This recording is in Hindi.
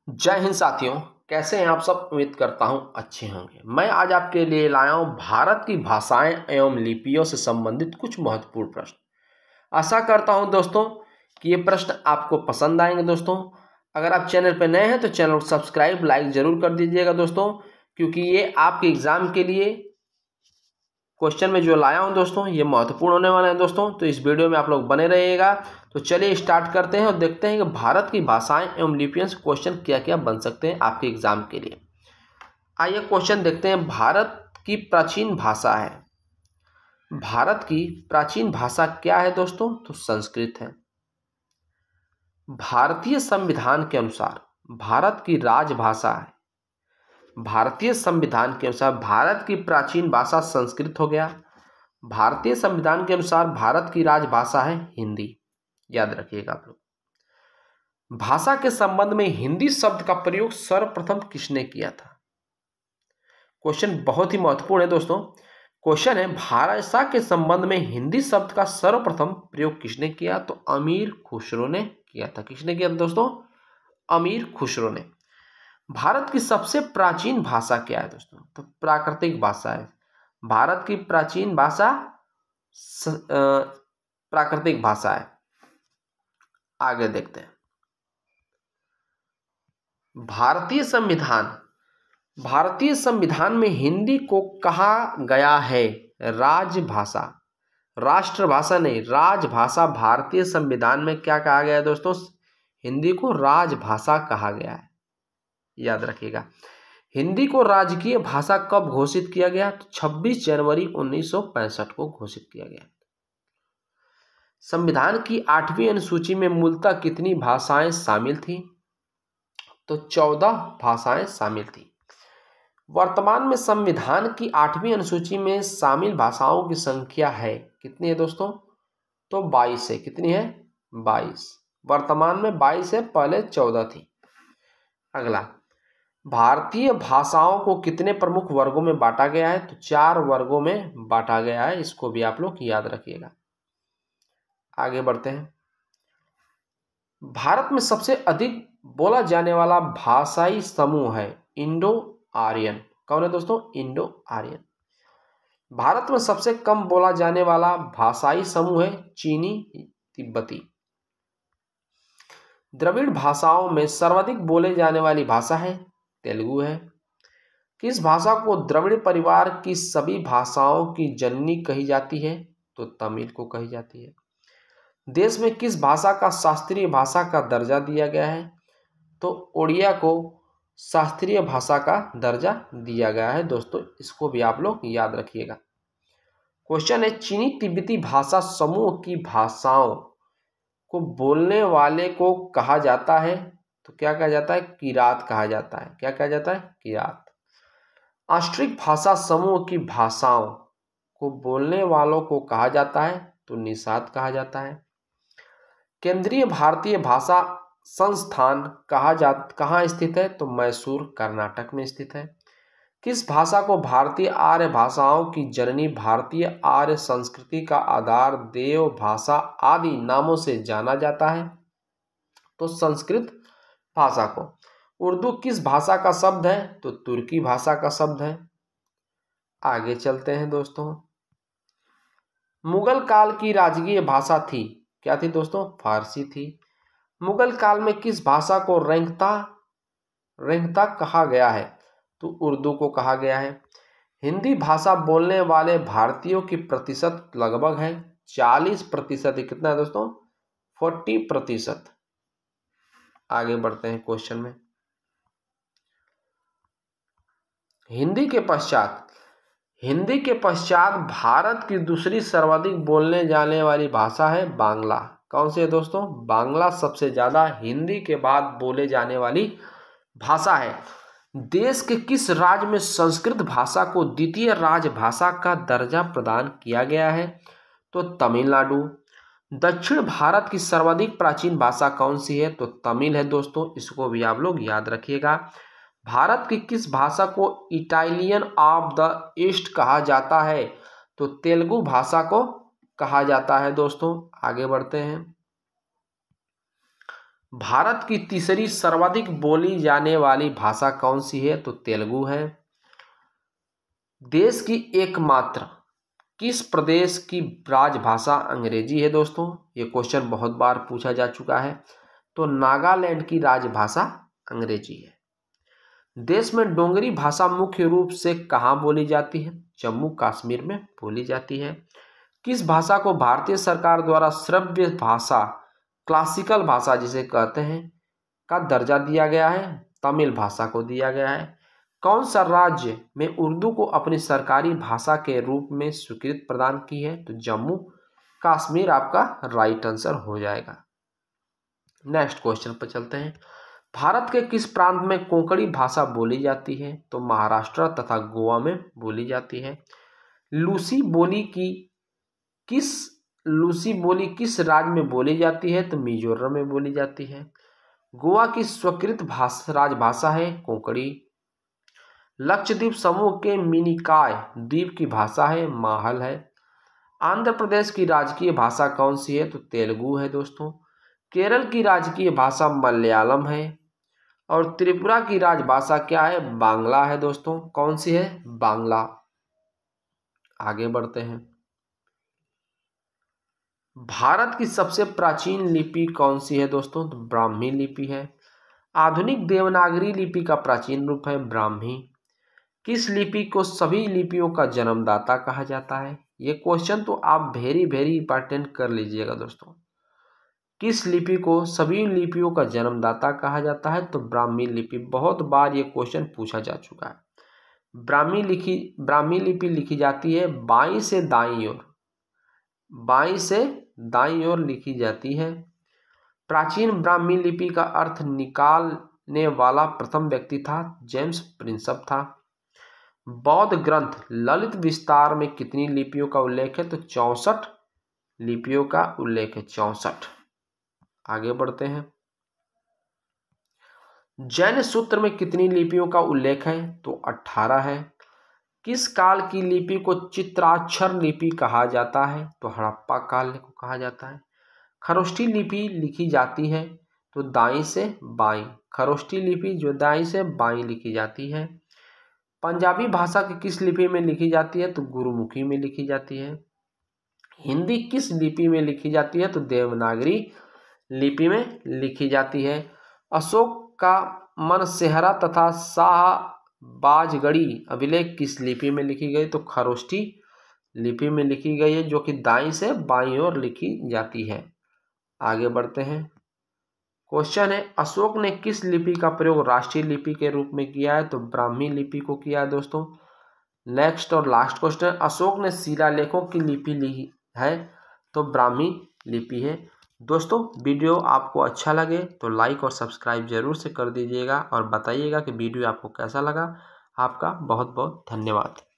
जय हिंद साथियों, कैसे हैं आप सब। उम्मीद करता हूं अच्छे होंगे। मैं आज आपके लिए लाया हूं भारत की भाषाएं एवं लिपियों से संबंधित कुछ महत्वपूर्ण प्रश्न। आशा करता हूं दोस्तों कि ये प्रश्न आपको पसंद आएंगे। दोस्तों, अगर आप चैनल पर नए हैं तो चैनल को सब्सक्राइब लाइक जरूर कर दीजिएगा दोस्तों, क्योंकि ये आपके एग्जाम के लिए क्वेश्चन में जो लाया हूं दोस्तों ये महत्वपूर्ण होने वाले हैं दोस्तों। तो इस वीडियो में आप लोग बने रहिएगा। तो चलिए स्टार्ट करते हैं और देखते हैं कि भारत की भाषाएं एवं लिपियों से क्वेश्चन क्या क्या बन सकते हैं आपके एग्जाम के लिए। आइए क्वेश्चन देखते हैं। भारत की प्राचीन भाषा है। भारत की प्राचीन भाषा क्या है दोस्तों? तो संस्कृत है। भारतीय संविधान के अनुसार भारत की राजभाषा है। भारतीय संविधान के अनुसार भारत की प्राचीन भाषा संस्कृत हो गया। भारतीय संविधान के अनुसार भारत की राजभाषा है हिंदी। याद रखिएगा आप लोग। भाषा के संबंध में हिंदी शब्द का प्रयोग सर्वप्रथम किसने किया था? क्वेश्चन बहुत ही महत्वपूर्ण है दोस्तों। क्वेश्चन है, भाषा के संबंध में हिंदी शब्द का सर्वप्रथम प्रयोग किसने किया? तो अमीर खुसरो ने किया था। किसने किया था दोस्तों? अमीर खुसरो ने। भारत की सबसे प्राचीन भाषा क्या है दोस्तों? तो प्राकृतिक भाषा है। भारत की प्राचीन भाषा प्राकृतिक भाषा है। आगे देखते हैं। भारतीय संविधान में हिंदी को कहा गया है राजभाषा। राष्ट्रभाषा नहीं, राजभाषा। भारतीय संविधान में क्या कहा गया है दोस्तों? हिंदी को राजभाषा कहा गया है। याद रखिएगा। हिंदी को राजकीय भाषा कब घोषित किया गया? तो 26 जनवरी 1965 को घोषित किया गया। संविधान की 8वीं अनुसूची में मूलतः कितनी भाषाएं शामिल थी? तो 14 भाषाएं शामिल थी। वर्तमान में संविधान की 8वीं अनुसूची में शामिल भाषाओं की संख्या है कितनी है दोस्तों? तो 22 है। कितनी है? 22। वर्तमान में 22 है, पहले 14 थी। अगला, भारतीय भाषाओं को कितने प्रमुख वर्गों में बांटा गया है? तो 4 वर्गों में बांटा गया है। इसको भी आप लोग याद रखिएगा। आगे बढ़ते हैं। भारत में सबसे अधिक बोला जाने वाला भाषाई समूह है इंडो आर्यन। कौन है दोस्तों? Indo Aryan. भारत में सबसे कम बोला जाने वाला भाषाई समूह है चीनी तिब्बती। द्रविड़ भाषाओं में सर्वाधिक बोले जाने वाली भाषा है तेलुगु है। किस भाषा को द्रविड़ परिवार की सभी भाषाओं की जननी कही जाती है? तो तमिल को कही जाती है। देश में किस भाषा का शास्त्रीय भाषा का दर्जा दिया गया है? तो ओडिया को शास्त्रीय भाषा का दर्जा दिया गया है दोस्तों। इसको भी आप लोग याद रखिएगा। क्वेश्चन है, चीनी तिब्बती भाषा समूह की भाषाओं को बोलने वाले को कहा जाता है? तो क्या कहा जाता है? किरात कहा जाता है। क्या कहा जाता है? किरात। ऑस्ट्रिक भाषा समूह की भाषाओं को बोलने वालों को कहा जाता है? तो निषाद कहा जाता है। केंद्रीय भारतीय भाषा संस्थान कहाँ स्थित है? तो मैसूर कर्नाटक में स्थित है। किस भाषा को भारतीय आर्य भाषाओं की जननी, भारतीय आर्य संस्कृति का आधार, देव भाषा आदि नामों से जाना जाता है? तो संस्कृत भाषा को। उर्दू किस भाषा का शब्द है? तो तुर्की भाषा का शब्द है। आगे चलते हैं दोस्तों। मुगल काल की राजकीय भाषा थी, क्या थी दोस्तों? फारसी थी। मुगल काल में किस भाषा को रेंगता कहा गया है? तो उर्दू को कहा गया है। हिंदी भाषा बोलने वाले भारतीयों की प्रतिशत लगभग है 40%। कितना है दोस्तों? 40%। आगे बढ़ते हैं क्वेश्चन में। हिंदी के पश्चात भारत की दूसरी सर्वाधिक बोलने जाने वाली भाषा है बांग्ला। कौन सी है दोस्तों? बांग्ला सबसे ज्यादा हिंदी के बाद बोले जाने वाली भाषा है। देश के किस राज्य में संस्कृत भाषा को द्वितीय राजभाषा का दर्जा प्रदान किया गया है? तो तमिलनाडु। दक्षिण भारत की सर्वाधिक प्राचीन भाषा कौन सी है? तो तमिल है दोस्तों। इसको भी आप लोग याद रखिएगा। भारत की किस भाषा को इटालियन ऑफ द ईस्ट कहा जाता है? तो तेलुगु भाषा को कहा जाता है दोस्तों। आगे बढ़ते हैं। भारत की तीसरी सर्वाधिक बोली जाने वाली भाषा कौन सी है? तो तेलुगु है। देश की एकमात्र किस प्रदेश की राजभाषा अंग्रेजी है? दोस्तों ये क्वेश्चन बहुत बार पूछा जा चुका है। तो नागालैंड की राजभाषा अंग्रेजी है। देश में डोगरी भाषा मुख्य रूप से कहाँ बोली जाती है? जम्मू कश्मीर में बोली जाती है। किस भाषा को भारतीय सरकार द्वारा श्रव्य भाषा, क्लासिकल भाषा जिसे कहते हैं, का दर्जा दिया गया है? तमिल भाषा को दिया गया है। कौन सा राज्य में उर्दू को अपनी सरकारी भाषा के रूप में स्वीकृति प्रदान की है? तो जम्मू कश्मीर आपका राइट आंसर हो जाएगा। नेक्स्ट क्वेश्चन पर चलते हैं। भारत के किस प्रांत में कोंकणी भाषा बोली जाती है? तो महाराष्ट्र तथा गोवा में बोली जाती है। लूसी बोली किस राज्य में बोली जाती है? तो मिजोरम में बोली जाती है। गोवा की स्वीकृत राजभाषा है कोंकणी। लक्षद्वीप समूह के मिनिकॉय द्वीप की भाषा है माहल है। आंध्र प्रदेश की राजकीय भाषा कौन सी है? तो तेलुगु है दोस्तों। केरल की राजकीय भाषा मलयालम है। और त्रिपुरा की राजभाषा क्या है? बांग्ला है दोस्तों। कौन सी है? बांग्ला। आगे बढ़ते हैं। भारत की सबसे प्राचीन लिपि कौन सी है दोस्तों? तो ब्राह्मी लिपि है। आधुनिक देवनागरी लिपि का प्राचीन रूप है ब्राह्मी। किस लिपि को सभी लिपियों का जन्मदाता कहा जाता है? ये क्वेश्चन तो आप वेरी वेरी इंपॉर्टेंट कर लीजिएगा दोस्तों। किस लिपि को सभी लिपियों का जन्मदाता कहा जाता है? तो ब्राह्मी लिपि। बहुत बार ये क्वेश्चन पूछा जा चुका है। ब्राह्मी लिपि लिखी जाती है बाईं से दाईं ओर लिखी जाती है। प्राचीन ब्राह्मी लिपि का अर्थ निकालने वाला प्रथम व्यक्ति था जेम्स प्रिंसप था। बौद्ध ग्रंथ ललित विस्तार में कितनी लिपियों का उल्लेख है? तो 64 लिपियों का उल्लेख है, 64। आगे बढ़ते हैं। जैन सूत्र में कितनी लिपियों का उल्लेख है? तो 18 है। किस काल की लिपि को चित्राक्षर लिपि कहा जाता है? तो हड़प्पा काल को कहा जाता है। खरोष्ठी लिपि लिखी जाती है तो दाईं से बाईं। खरोष्ठी लिपि जो दाईं से बाईं लिखी जाती है। पंजाबी भाषा की किस लिपि में लिखी जाती है? तो गुरुमुखी में लिखी जाती है। हिंदी किस लिपि में लिखी जाती है? तो देवनागरी लिपि में लिखी जाती है। अशोक का मनसेहरा तथा शाहबाजगढ़ी अभिलेख किस लिपि में लिखी गई? तो खरोष्ठी लिपि में लिखी गई है, जो कि दाईं से बाईं ओर लिखी जाती है। आगे बढ़ते हैं। क्वेश्चन है, अशोक ने किस लिपि का प्रयोग राष्ट्रीय लिपि के रूप में किया है? तो ब्राह्मी लिपि को किया है दोस्तों। नेक्स्ट और लास्ट क्वेश्चन, अशोक ने शिलालेखों की लिपि ली है? तो ब्राह्मी लिपि है। दोस्तों वीडियो आपको अच्छा लगे तो लाइक और सब्सक्राइब जरूर से कर दीजिएगा और बताइएगा कि वीडियो आपको कैसा लगा। आपका बहुत बहुत धन्यवाद।